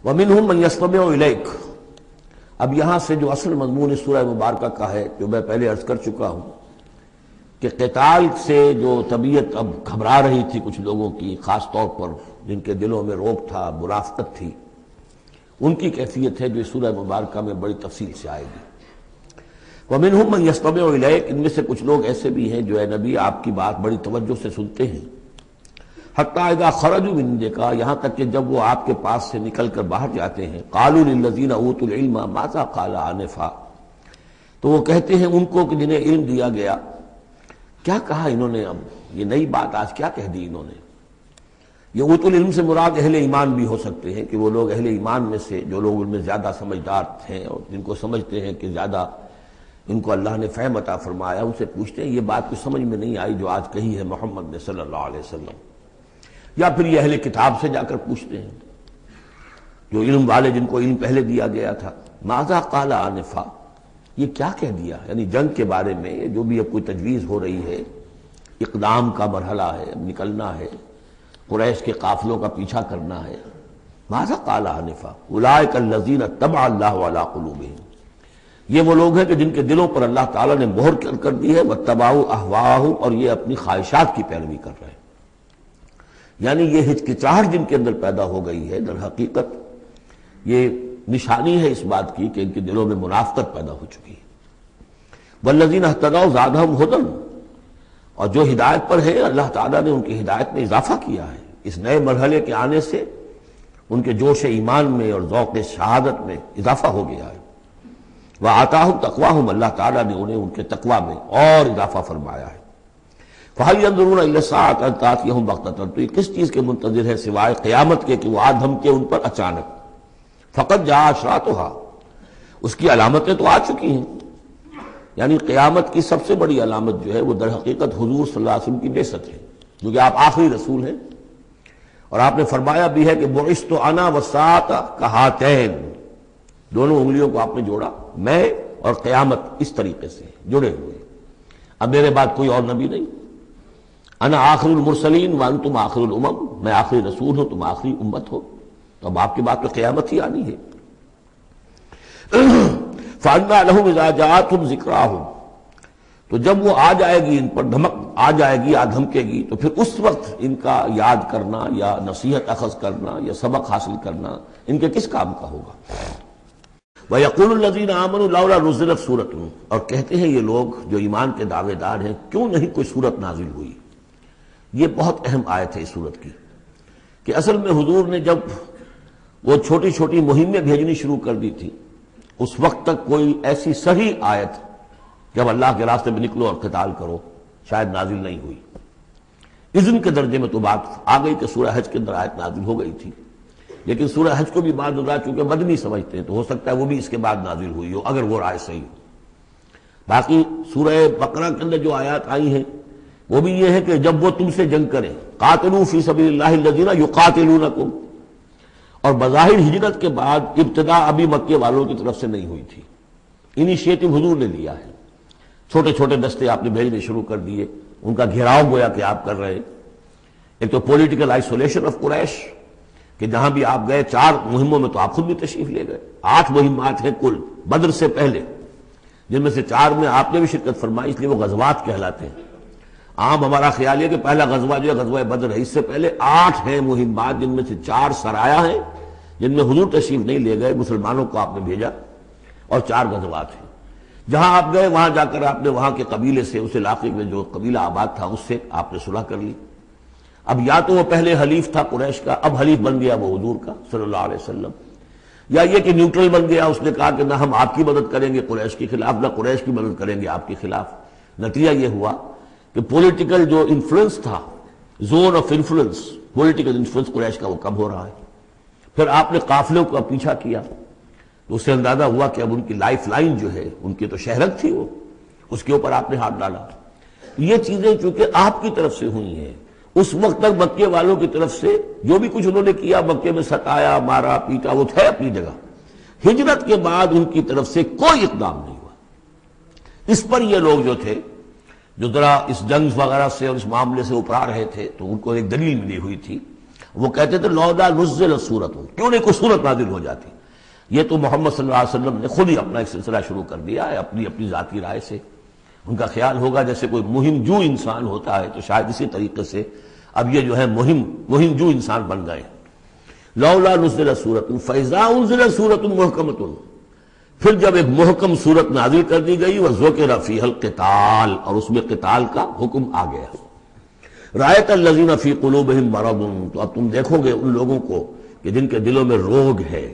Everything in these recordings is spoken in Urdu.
وَمِنْهُمْ مَنْ يَسْتَمِعُ إِلَيْكَ۔ اب یہاں سے جو اصل مضمون اس سورہ مبارکہ کا ہے، جو میں پہلے عرض کر چکا ہوں کہ قتال سے جو طبیعت اب گھبرا رہی تھی کچھ لوگوں کی، خاص طور پر جن کے دلوں میں رعب تھا، منافقت تھی، ان کی کیفیت ہے جو اس سورہ مبارکہ میں بڑی تفصیل سے آئے گی۔ وَمِنْهُمْ مَنْ يَسْتَمِعُ إِلَيْكَ، ان میں سے کچھ لوگ ایسے بھی ہیں جو اے نبی آپ کی بات بڑی توجہ سے سنتے ہیں۔ حتیٰ اذا خرجوا من عندک، یہاں تک کہ جب وہ آپ کے پاس سے نکل کر باہر جاتے ہیں، قالوا للذین اوتوا العلم ماذا قال آنفا، تو وہ کہتے ہیں ان کو کہ جنہیں علم دیا گیا، کیا کہا انہوں نے، اب یہ نئی بات آج کیا کہہ دی انہوں نے۔ یہ اوتوا العلم سے مراد اہل ایمان بھی ہو سکتے ہیں کہ وہ لوگ اہل ایمان میں سے جو لوگ ان میں زیادہ سمجھدار ہیں اور جن کو سمجھتے ہیں کہ زیادہ ان کو اللہ نے فہم عطا فرمایا، ان سے پوچھتے ہیں یہ بات کچھ سمجھ میں نہیں آئی جو آج کہی ہے محمد نے صلی اللہ علیہ وسلم، یا پھر یہ اہل کتاب سے جا کر پوچھتے ہیں جو علم والے، جن کو علم پہلے دیا گیا تھا، ماذا قال آنفا، یہ کیا کہہ دیا، یعنی جنگ کے بارے میں جو بھی اب کوئی تجویز ہو رہی ہے، اقدام کا مرحلہ ہے، اب نکلنا ہے، قریش کے قافلوں کا پیچھا کرنا ہے، ماذا قال آنفا اولئک الذین طبع اللہ علی قلوبہم، یہ وہ لوگ ہیں کہ جن کے دلوں پر اللہ تعالیٰ نے مہر کر دی ہے، واتبعوا اہواءہم، اور یہ اپنی خواہشات کی پیروی کر رہے ہیں۔ یعنی یہ ہچکچاہٹ جن کے اندر پیدا ہو گئی ہے، در حقیقت یہ نشانی ہے اس بات کی کہ ان کے دلوں میں منافقت پیدا ہو چکی ہے۔ والذین اہتدوا زادہم ھدی، اور جو ہدایت پر ہے اللہ تعالیٰ نے ان کی ہدایت میں اضافہ کیا ہے، اس نئے مرحلے کے آنے سے ان کے جوش ایمان میں اور ذوق شہادت میں اضافہ ہو گیا ہے۔ وآتاہم تقواہم، اللہ تعالیٰ نے انہیں ان کے تقوی میں اور اضافہ فرمایا ہے۔ فَهَلْ يَنظُرُونَ إِلَّا السَّاعَةَ أَن تَأْتِيَهُم بَغْتَةً، تو یہ کس چیز کے منتظر ہے سوائے قیامت کے کہ وہ آ دھمکے ان پر اچانک۔ فَقَدْ جَاءَ أَشْرَاطُهَا، اس کی علامتیں تو آ چکی ہیں، یعنی قیامت کی سب سے بڑی علامت جو ہے وہ در حقیقت حضور صلی اللہ علیہ وسلم کی بعثت ہے، جو کہ آپ آخری رسول ہیں، اور آپ نے فرمایا بھی ہے کہ بُعِثْتُ أَنَا وَالسَّاعَةُ كَهَاتَيْنِ، دونوں انگلیوں کو آپ نے جوڑا، میں اور قیامت اس طریقے سے جڑے ہوئے، اب میرے بعد کوئی اور نبی نہیں، انا آخر المرسلین وانتم آخر الامم، میں آخری رسول ہوں، تم آخری امت ہو، تو اب آپ کی بات تو قیامت ہی آنی ہے۔ فَأَنَّىٰ لَهُمْ إِذَا جَاءَتْهُمْ ذِكْرَاهُمْ، تو جب وہ آ جائے گی، ان پر دھمک آ جائے گی، دھمکے گی، تو پھر اس وقت ان کا یاد کرنا یا نصیحت اخذ کرنا یا سبق حاصل کرنا ان کے کس کام کا ہوگا۔ وَيَقُولُ الَّذِينَ آمَنُوا لَوْلَا نُزِّلَتْ سُورَةٌ، اور کہتے ہیں یہ لوگ جو ایمان کے دعوے دار ہیں، کیوں نہیں کوئی سورت نازل ہوئی۔ یہ بہت اہم آیت ہے اس سورت کی، کہ اصل میں حضور نے جب وہ چھوٹی چھوٹی مہمیں بھیجنی شروع کر دی تھی، اس وقت تک کوئی ایسی صحیح آیت جب اللہ کے راستے میں نکلو اور قتال کرو شاید نازل نہیں ہوئی۔ اذن کے درجے میں تو بات آ گئی کہ سورہ حج کے اندر آیت نازل ہو گئی تھی، لیکن سورہ حج کو بھی بعض حضرات چونکہ مدنی سمجھتے ہیں تو ہو سکتا ہے وہ بھی اس کے بعد نازل ہوئی ہو، اگر وہ رائے صحیح ہو۔ باقی سورہ بقرہ کے اندر جو آیات آئی ہیں وہ بھی یہ ہے کہ جب وہ تم سے جنگ کریں، قاتلوا فی سبیل اللہ الذین یقاتلونکم، اور بظاہر ہجرت کے بعد ابتدا ابھی مکے والوں کی طرف سے نہیں ہوئی تھی، انیشیٹو حضور نے لیا ہے، چھوٹے چھوٹے دستے آپ نے بھیجنے شروع کر دیے، ان کا گھیراؤ گویا کہ آپ کر رہے۔ ایک تو پولیٹیکل آئسولیشن آف قریش، کہ جہاں بھی آپ گئے 4 مہموں میں تو آپ خود بھی تشریف لے گئے، 8 مہمات ہیں کل بدر سے پہلے، جن میں سے 4 میں آپ نے بھی شرکت فرمائی، اس لیے وہ غزوات کہلاتے ہیں۔ عام ہمارا خیال ہے کہ پہلا غزوہ جو ہے غزوہ بدر ہے، اس سے پہلے 8 ہیں مہمات، جن میں سے 4 سرایا ہیں جن میں حضور تشریف نہیں لے گئے، مسلمانوں کو آپ نے بھیجا، اور 4 غزوات ہیں۔ جہاں آپ گئے وہاں جا کر آپ نے وہاں کے قبیلے سے، اس علاقے میں جو قبیلہ آباد تھا اس سے آپ نے صلح کر لی۔ اب یا تو وہ پہلے حلیف تھا قریش کا، اب حلیف بن گیا وہ حضور کا صلی اللہ علیہ وسلم، یا یہ کہ نیوٹرل بن گیا، اس نے کہا کہ نہ ہم آپ کی مدد کریں گے قریش کے خلاف، نہ قریش کی مدد کریں گے آپ کے خلاف۔ نتیجہ یہ ہوا کہ پولیٹیکل جو انفلوئنس تھا، zone of influence, political influence Quraish کا وہ کم ہو رہا ہے۔ پھر آپ نے قافلوں کا پیچھا کیا تو اس سے اندازہ ہوا کہ اب ان کی لائف لائن جو ہے، ان کی تو شہرت تھی وہ، اس کے اوپر آپ نے ہاتھ ڈالا۔ یہ چیزیں چونکہ آپ کی طرف سے ہوئی ہیں، اس وقت تک مکے والوں کی طرف سے جو بھی کچھ انہوں نے کیا، مکے میں ستایا، مارا پیٹا، وہ تھے اپنی جگہ۔ ہجرت کے بعد ان کی طرف سے کوئی اقدام نہیں ہوا۔ اس پر یہ لوگ جو تھے، جو ذرا اس جنگ وغیرہ سے اور اس معاملے سے اپرا رہے تھے، تو ان کو ایک دلیل ملی ہوئی تھی، وہ کہتے تھے لولا نزل سورۃ، کیوں نہیں کوئی سورت نازل ہو جاتی. یہ تو محمد صلی اللہ علیہ وسلم نے خود ہی اپنا ایک سلسلہ شروع کر دیا ہے اپنی ذاتی رائے سے. ان کا خیال ہوگا جیسے کوئی مہم جو انسان ہوتا ہے، تو شاید اسی طریقے سے اب یہ جو ہے مہم جو انسان بن گئے. لولا نزل سورۃ فاذا انزل سورۃ محکمۃ، پھر جب ایک محکم صورت نازل کر دی گئی وذکر فیہا القتال، اور اس میں قتال کا حکم آ گیا. رأیت الذین فی قلوبہم مرض، تو اب تم دیکھو گے ان لوگوں کو کہ جن کے دلوں میں روگ ہے.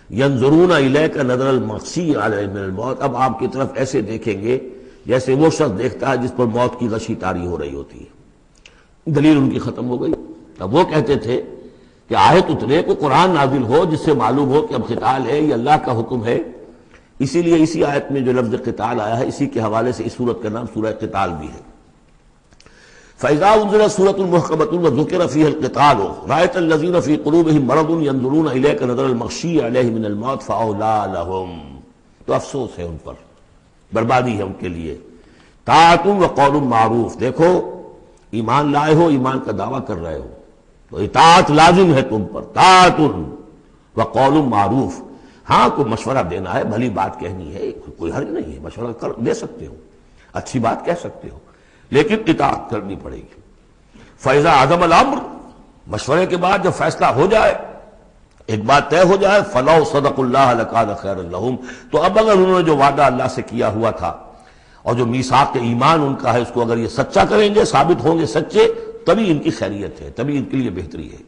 ینظرون الیک نظر المغشی علیہ من الموت، اب آپ کی طرف ایسے دیکھیں گے جیسے وہ شخص دیکھتا ہے جس پر موت کی غشی طاری ہو رہی ہوتی ہے. دلیل ان کی ختم ہو گئی. اب وہ کہتے تھے کہ آیت اترے کو قرآن نازل ہو جس سے معلوم ہو کہ اب قتال ہے، یہ اللہ کا حکم ہے. اسی لیے اسی آیت میں جو لفظ قتال آیا ہے اسی کے حوالے سے اس سورت کا نام سورہ قتال بھی ہے. فَإِذَا أُنزِلَتْ سُورَةٌ مُحْكَمَةٌ وَذُكِرَ فِيهَا الْقِتَالُ رَأَيْتَ الَّذِينَ فِي قُلُوبِهِم مَّرَضٌ يَنظُرُونَ إِلَيْكَ نَظَرَ الْمَغْشِيِّ عَلَيْهِ مِنَ الْمَوْتِ فَأَوْلَىٰ لَهُمْ، تو افسوس ہے ان پر، بربادی ہے ان کے لیے. طاعۃ وقول معروف، دیکھو ایمان لائے ہو، ایمان کا دعویٰ کر رہے ہو تو اطاعت لازم ہے تم پر. طاعۃ وقول معروف، ہاں کوئی مشورہ دینا ہے، بھلی بات کہنی ہے، کوئی حرج نہیں ہے، مشورہ دے سکتے ہو، اچھی بات کہہ سکتے ہو، لیکن اطاعت کرنی پڑے گی. فَإِذَا عَزَمَ الْأَمْرُ، مشورے کے بعد جب فیصلہ ہو جائے، ایک بات طے ہو جائے، فَلَوْ صَدَقُوا اللَّهَ لَكَانَ خَيْرًا لَهُمْ، تو اب اگر انہوں نے جو وعدہ اللہ سے کیا ہوا تھا اور جو میثاق ایمان ان کا ہے اس کو اگر یہ سچا کریں گے، ثابت ہوں گے سچے، تبھی ان کی خیریت ہے، تبھی ان کے لیے بہتری ہے.